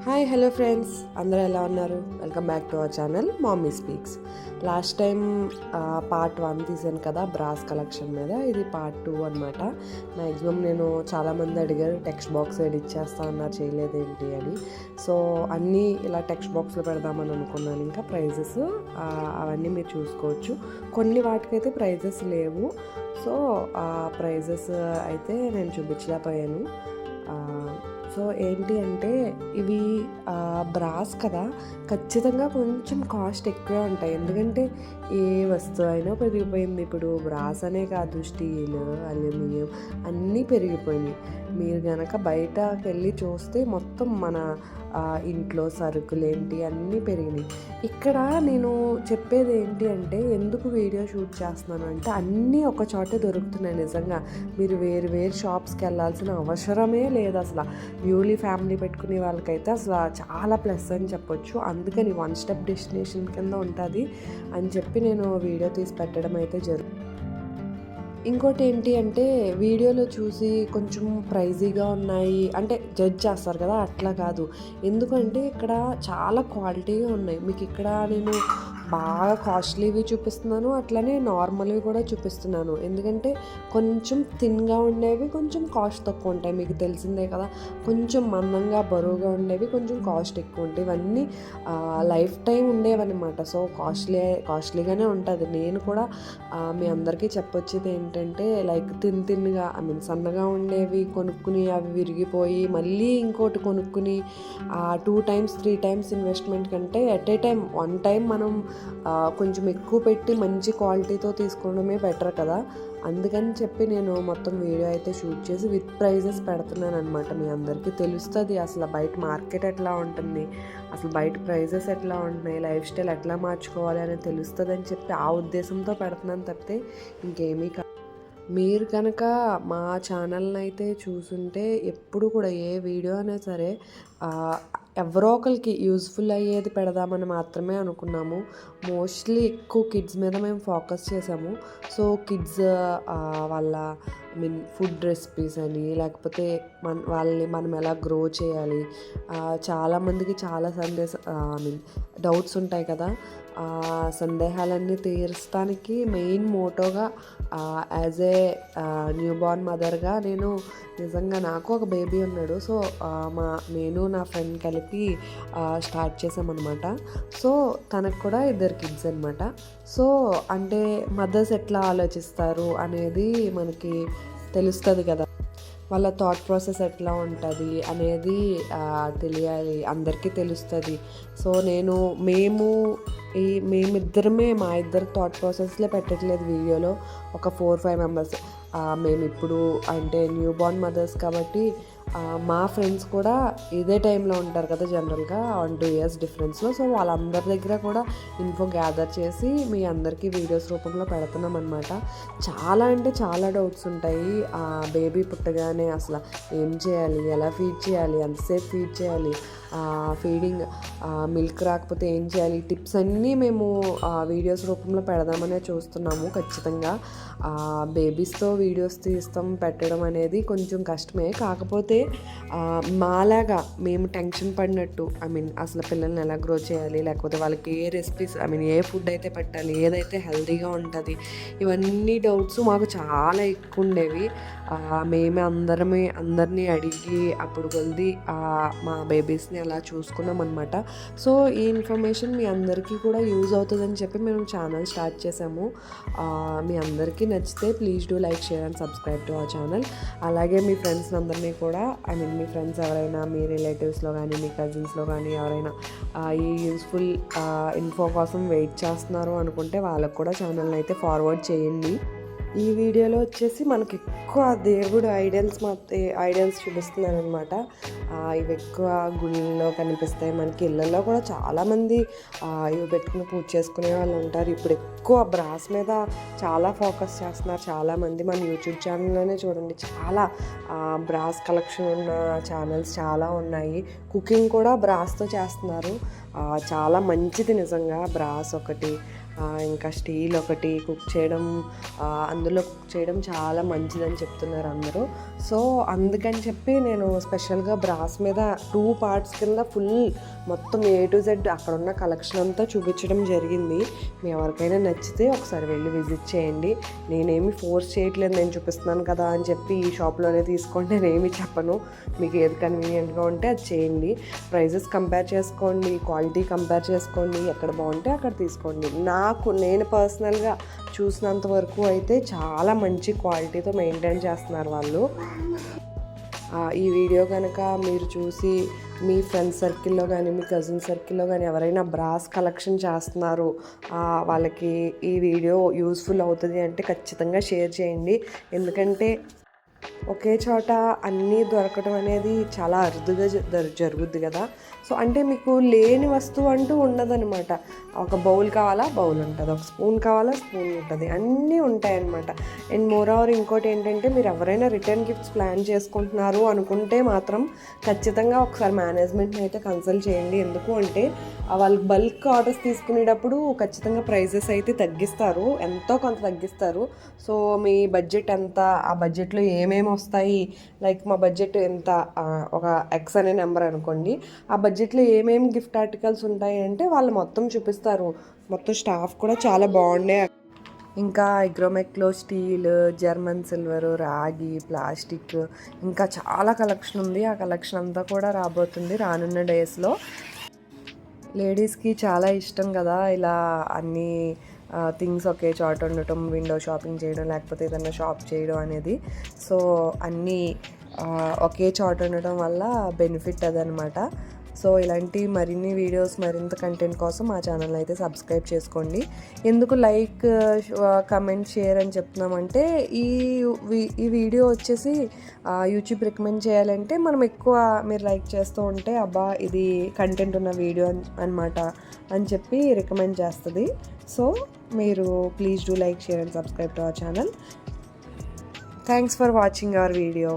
Hi hello friends, అందరూ ఎలా ఉన్నారు? Welcome back to our channel mummy speaks. Last time part 1 తీసాను కదా బ్రాస్ కలెక్షన్ మీద. ఇది పార్ట్ 2 అనమాట. మ్యాక్సిమం నేను చాలామంది అడిగారు టెక్స్ట్ బాక్స్ ఎడిట్ చేస్తా అన్నారు, చేయలేదేంటి అని. సో అన్నీ ఇలా టెక్స్ట్ బాక్స్లో పెడదామని అనుకున్నాను. ఇంకా ప్రైజెస్ అవన్నీ మీరు చూసుకోవచ్చు. కొన్ని వాటికైతే ప్రైజెస్ లేవు. సో ప్రైజెస్ అయితే నేను చూపించలేకపోయాను. సో ఏంటి అంటే ఇవి బ్రాస్ కదా, ఖచ్చితంగా కొంచెం కాస్ట్ ఎక్కువే ఉంటాయి. ఎందుకంటే ఏ వస్తువు అయినా పెరిగిపోయింది. ఇప్పుడు బ్రాస్ అనే కాదు, స్టీల్, అల్యూమినియం అన్నీ పెరిగిపోయినాయి. మీరు కనుక బయటకు వెళ్ళి చూస్తే మొత్తం మన ఇంట్లో సరుకులేంటి అన్నీ పెరిగినాయి. ఇక్కడ నేను చెప్పేది ఏంటి అంటే, ఎందుకు వీడియో షూట్ చేస్తున్నాను అంటే, అన్నీ ఒక చోటే దొరుకుతున్నాయి. నిజంగా మీరు వేరు వేరు షాప్స్కి వెళ్ళాల్సిన అవసరమే లేదు అసలు. న్యూలీ ఫ్యామిలీ పెట్టుకునే వాళ్ళకైతే అసలు చాలా ప్లస్ అని చెప్పొచ్చు. అందుకని వన్ స్టెప్ డెస్టినేషన్ కింద ఉంటుంది అని చెప్పి నేను వీడియో తీసి పెట్టడం అయితే జరుగుతుంది. ఇంకోటి ఏంటి అంటే, వీడియోలో చూసి కొంచెం ప్రైజీగా ఉన్నాయి అంటే జడ్జ్ చేస్తారు కదా, అట్లా కాదు. ఎందుకంటే ఇక్కడ చాలా క్వాలిటీగా ఉన్నాయి. మీకు ఇక్కడ నేను బాగా కాస్ట్లీవి చూపిస్తున్నాను, అట్లనే నార్మల్వి కూడా చూపిస్తున్నాను. ఎందుకంటే కొంచెం థిన్గా ఉండేవి కొంచెం కాస్ట్ తక్కువ ఉంటాయి. మీకు తెలిసిందే కదా, కొంచెం మందంగా బరువుగా ఉండేవి కొంచెం కాస్ట్ ఎక్కువ ఉంటాయి. ఇవన్నీ లైఫ్ టైం ఉండేవన్నమాట. సో కాస్ట్లీగానే ఉంటుంది. నేను కూడా మీ అందరికీ చెప్పొచ్చేది ఏంటంటే, లైక్ థిన్గా సన్నగా ఉండేవి కొనుక్కుని అవి విరిగిపోయి మళ్ళీ ఇంకోటి కొనుక్కుని 2 times 3 times ఇన్వెస్ట్మెంట్ కంటే ఎట్ ఏ టైం 1 time మనం కొంచెం ఎక్కువ పెట్టి మంచి క్వాలిటీతో తీసుకోవడమే బెటర్ కదా. అందుకని చెప్పి నేను మొత్తం వీడియో అయితే షూట్ చేసి విత్ ప్రైజెస్ పెడుతున్నాను అనమాట. మీ అందరికీ తెలుస్తుంది అసలు బయట మార్కెట్ ఎట్లా ఉంటుంది, అసలు బయట ప్రైజెస్ ఎట్లా ఉంటున్నాయి, లైఫ్ స్టైల్ ఎట్లా మార్చుకోవాలి అనేది తెలుస్తుంది అని చెప్పి ఆ ఉద్దేశంతో పెడుతున్నాను తప్పితే ఇంకేమీ కాదు. మీరు కనుక మా ఛానల్ని అయితే చూసుంటే ఎప్పుడు కూడా ఏ వీడియో అయినా సరే ఎవరో ఒకరికి యూజ్ఫుల్ అయ్యేది పెడదామని మాత్రమే అనుకున్నాము. మోస్ట్లీ ఎక్కువ కిడ్స్ మీద మేము ఫోకస్ చేసాము. సో కిడ్స్ వాళ్ళ ఫుడ్ రెసిపీస్ అని, లేకపోతే వాళ్ళని మనం ఎలా గ్రో చేయాలి, చాలామందికి చాలా డౌట్స్ ఉంటాయి కదా. సందేహాలన్నీ తీర్చడానికి మెయిన్ మోటోగా యాజ్ ఏ న్యూ బార్న్ మదర్గా నేను నిజంగా నాకు ఒక బేబీ ఉన్నాడు. సో నేను నా ఫ్రెండ్ కలిపి స్టార్ట్ చేసామన్నమాట. సో తనకు కూడా 2 kids అనమాట. సో అంటే మదర్స్ ఎట్లా ఆలోచిస్తారు అనేది మనకి తెలుస్తుంది కదా, వాళ్ళ థాట్ ప్రాసెస్ ఎట్లా ఉంటుంది అనేది తెలియాలి, అందరికీ తెలుస్తుంది. సో మేమిద్దరమే మా ఇద్దరు థాట్ ప్రాసెస్లో పెట్టట్లేదు వీడియోలో. ఒక 4-5 members మేము ఇప్పుడు అంటే న్యూ బార్న్ మదర్స్ కాబట్టి మా ఫ్రెండ్స్ కూడా ఇదే టైంలో ఉంటారు కదా జనరల్గా 1-2 years డిఫరెన్స్లో. సో వాళ్ళందరి దగ్గర కూడా ఇన్ఫో గ్యాదర్ చేసి మీ అందరికీ వీడియోస్ రూపంలో పెడుతున్నాం అనమాట. చాలా అంటే చాలా డౌట్స్ ఉంటాయి. బేబీ పుట్టగానే అసలు ఏం చేయాలి, ఎలా ఫీడ్ చేయాలి, ఎంతసేపు ఫీడ్ చేయాలి, ఫీడింగ్ మిల్క్ రాకపోతే ఏం చేయాలి, టిప్స్ అన్నీ మేము వీడియోస్ రూపంలో పెడదామనే చూస్తున్నాము. ఖచ్చితంగా బేబీస్తో వీడియోస్ పెట్టడం అనేది కొంచెం కష్టమే. కాకపోతే మాలాగా మేము టెన్షన్ పడినట్టు అసలు పిల్లల్ని ఎలా గ్రో చేయాలి, లేకపోతే వాళ్ళకి ఏ రెసిపీస్ ఏ ఫుడ్ అయితే పెట్టాలి, ఏదైతే హెల్తీగా ఉంటుంది, ఇవన్నీ డౌట్స్ మాకు చాలా ఎక్కువ ఉండేవి. మేమే అందరినీ అడిగి అప్పుడు కొద్ది మా బేబీస్ని అలా చూసుకున్నాం అనమాట. సో ఈ ఇన్ఫర్మేషన్ మీ అందరికీ కూడా యూజ్ అవుతుందని చెప్పి మేము ఛానల్ స్టార్ట్ చేసాము. మీ అందరికీ నచ్చితే please do like, share and subscribe to our channel. అలాగే మీ ఫ్రెండ్స్ అందరినీ కూడా మీ ఫ్రెండ్స్ ఎవరైనా మీ రిలేటివ్స్లో కానీ మీ కజిన్స్లో కానీ ఎవరైనా ఈ యూస్ఫుల్ ఇన్ఫో కోసం వెయిట్ చేస్తున్నారు అనుకుంటే వాళ్ళకు కూడా ఛానల్ని అయితే ఫార్వర్డ్ చేయండి. ఈ వీడియోలో వచ్చేసి మనకి ఎక్కువ దేవుడు ఐడల్స్ చూపిస్తున్నాను అనమాట. ఇవి ఎక్కువ గుళ్ళలో కనిపిస్తాయి. మనకి ఇళ్ళల్లో కూడా చాలామంది ఇవి పెట్టుకుని పూజ చేసుకునే వాళ్ళు ఉంటారు. ఇప్పుడు ఎక్కువ బ్రాస్ మీద చాలా ఫోకస్ చేస్తున్నారు చాలామంది. మన యూట్యూబ్ ఛానల్లోనే చూడండి, చాలా బ్రాస్ కలెక్షన్ ఉన్న ఛానల్స్ చాలా ఉన్నాయి. కుకింగ్ కూడా బ్రాస్తో చేస్తున్నారు. చాలా మంచిది నిజంగా బ్రాస్ ఒకటి. ఇంకా స్టీల్ ఒకటి కుక్ చేయడం, అందులో కుక్ చేయడం చాలా మంచిదని చెప్తున్నారు అందరూ. సో అందుకని చెప్పి నేను స్పెషల్గా బ్రాస్ మీద 2 పార్ట్స్ కింద ఫుల్ మొత్తం A to Z అక్కడ ఉన్న కలెక్షన్ అంతా చూపించడం జరిగింది. మీ ఎవరికైనా నచ్చితే ఒకసారి వెళ్ళి విజిట్ చేయండి. నేనేమి ఫోర్స్ చేయట్లేదు, నేను చూపిస్తున్నాను కదా అని చెప్పి ఈ షాప్లోనే తీసుకోండి నేనేమి చెప్పను. మీకు ఏది కన్వీనియంట్గా ఉంటే అది చేయండి. ప్రైజెస్ కంపేర్ చేసుకోండి, క్వాలిటీ కంపేర్ చేసుకోండి, ఎక్కడ బాగుంటే అక్కడ తీసుకోండి. నేను పర్సనల్గా చూసినంత వరకు అయితే చాలా మంచి క్వాలిటీతో మెయింటైన్ చేస్తున్నారు వాళ్ళు. ఈ వీడియో కనుక మీరు చూసి మీ ఫ్రెండ్స్ సర్కిల్లో కానీ మీ కజిన్ సర్కిల్లో కానీ ఎవరైనా బ్రాస్ కలెక్షన్ చేస్తున్నారు, వాళ్ళకి ఈ వీడియో యూస్ఫుల్ అవుతుంది అంటే ఖచ్చితంగా షేర్ చేయండి. ఎందుకంటే ఒకే చోట అన్నీ దొరకడం అనేది చాలా అరుదుగా జరుగుద్ది కదా. సో అంటే మీకు లేని వస్తువు అంటూ ఉండదన్నమాట. ఒక బౌల్ కావాలా బౌల్ ఉంటుంది, ఒక స్పూన్ కావాలా స్పూన్ ఉంటుంది, అన్నీ ఉంటాయన్నమాట. అండ్ మోరోవర్ ఇంకోటి ఏంటంటే, మీరు ఎవరైనా రిటర్న్ గిఫ్ట్స్ ప్లాన్ చేసుకుంటున్నారు అనుకుంటే మాత్రం ఖచ్చితంగా ఒకసారి మేనేజ్మెంట్ని అయితే కన్సల్ట్ చేయండి. ఎందుకు అంటే వాళ్ళు బల్క్ ఆర్డర్స్ తీసుకునేటప్పుడు ఖచ్చితంగా ప్రైజెస్ అయితే తగ్గిస్తారు, ఎంతో కొంత తగ్గిస్తారు. సో మీ బడ్జెట్ ఎంత, ఆ బడ్జెట్లో ఏమేమి వస్తాయి, లైక్ మా బడ్జెట్ ఎంత, ఒక ఎక్స్ అనే నెంబర్ అనుకోండి, ఆ బడ్జెట్లో ఏమేమి గిఫ్ట్ ఆర్టికల్స్ ఉంటాయి అంటే వాళ్ళు మొత్తం చూపిస్తారు. మొత్తం స్టాఫ్ కూడా చాలా బాగుండే. ఇంకా ఎగ్రోమెక్లో స్టీల్, జర్మన్ సిల్వర్, రాగి, ప్లాస్టిక్, ఇంకా చాలా కలెక్షన్ ఉంది. ఆ కలెక్షన్ అంతా కూడా రాబోతుంది రానున్న డేస్లో. లేడీస్కి చాలా ఇష్టం కదా ఇలా అన్నీ థింగ్స్ ఒకే చోట ఉండటం, విండో షాపింగ్ చేయడం, లేకపోతే ఏదైనా షాప్ చేయడం అనేది. సో అన్నీ ఒకే చోట ఉండటం వల్ల బెనిఫిట్ అదనమాట. సో ఇలాంటి మరిన్ని వీడియోస్, మరింత కంటెంట్ కోసం మా ఛానల్ అయితే సబ్స్క్రైబ్ చేసుకోండి. ఎందుకు లైక్, కమెంట్, షేర్ అని చెప్తున్నామంటే ఈ వీడియో వచ్చేసి యూట్యూబ్ రికమెండ్ చేయాలంటే మనం ఎక్కువ మీరు లైక్ చేస్తూ ఉంటే అబ్బా ఇది కంటెంట్ ఉన్న వీడియో అనమాట అని చెప్పి రికమెండ్ చేస్తుంది. సో మీరు please do like, share and subscribe to our channel. Thanks for watching our video.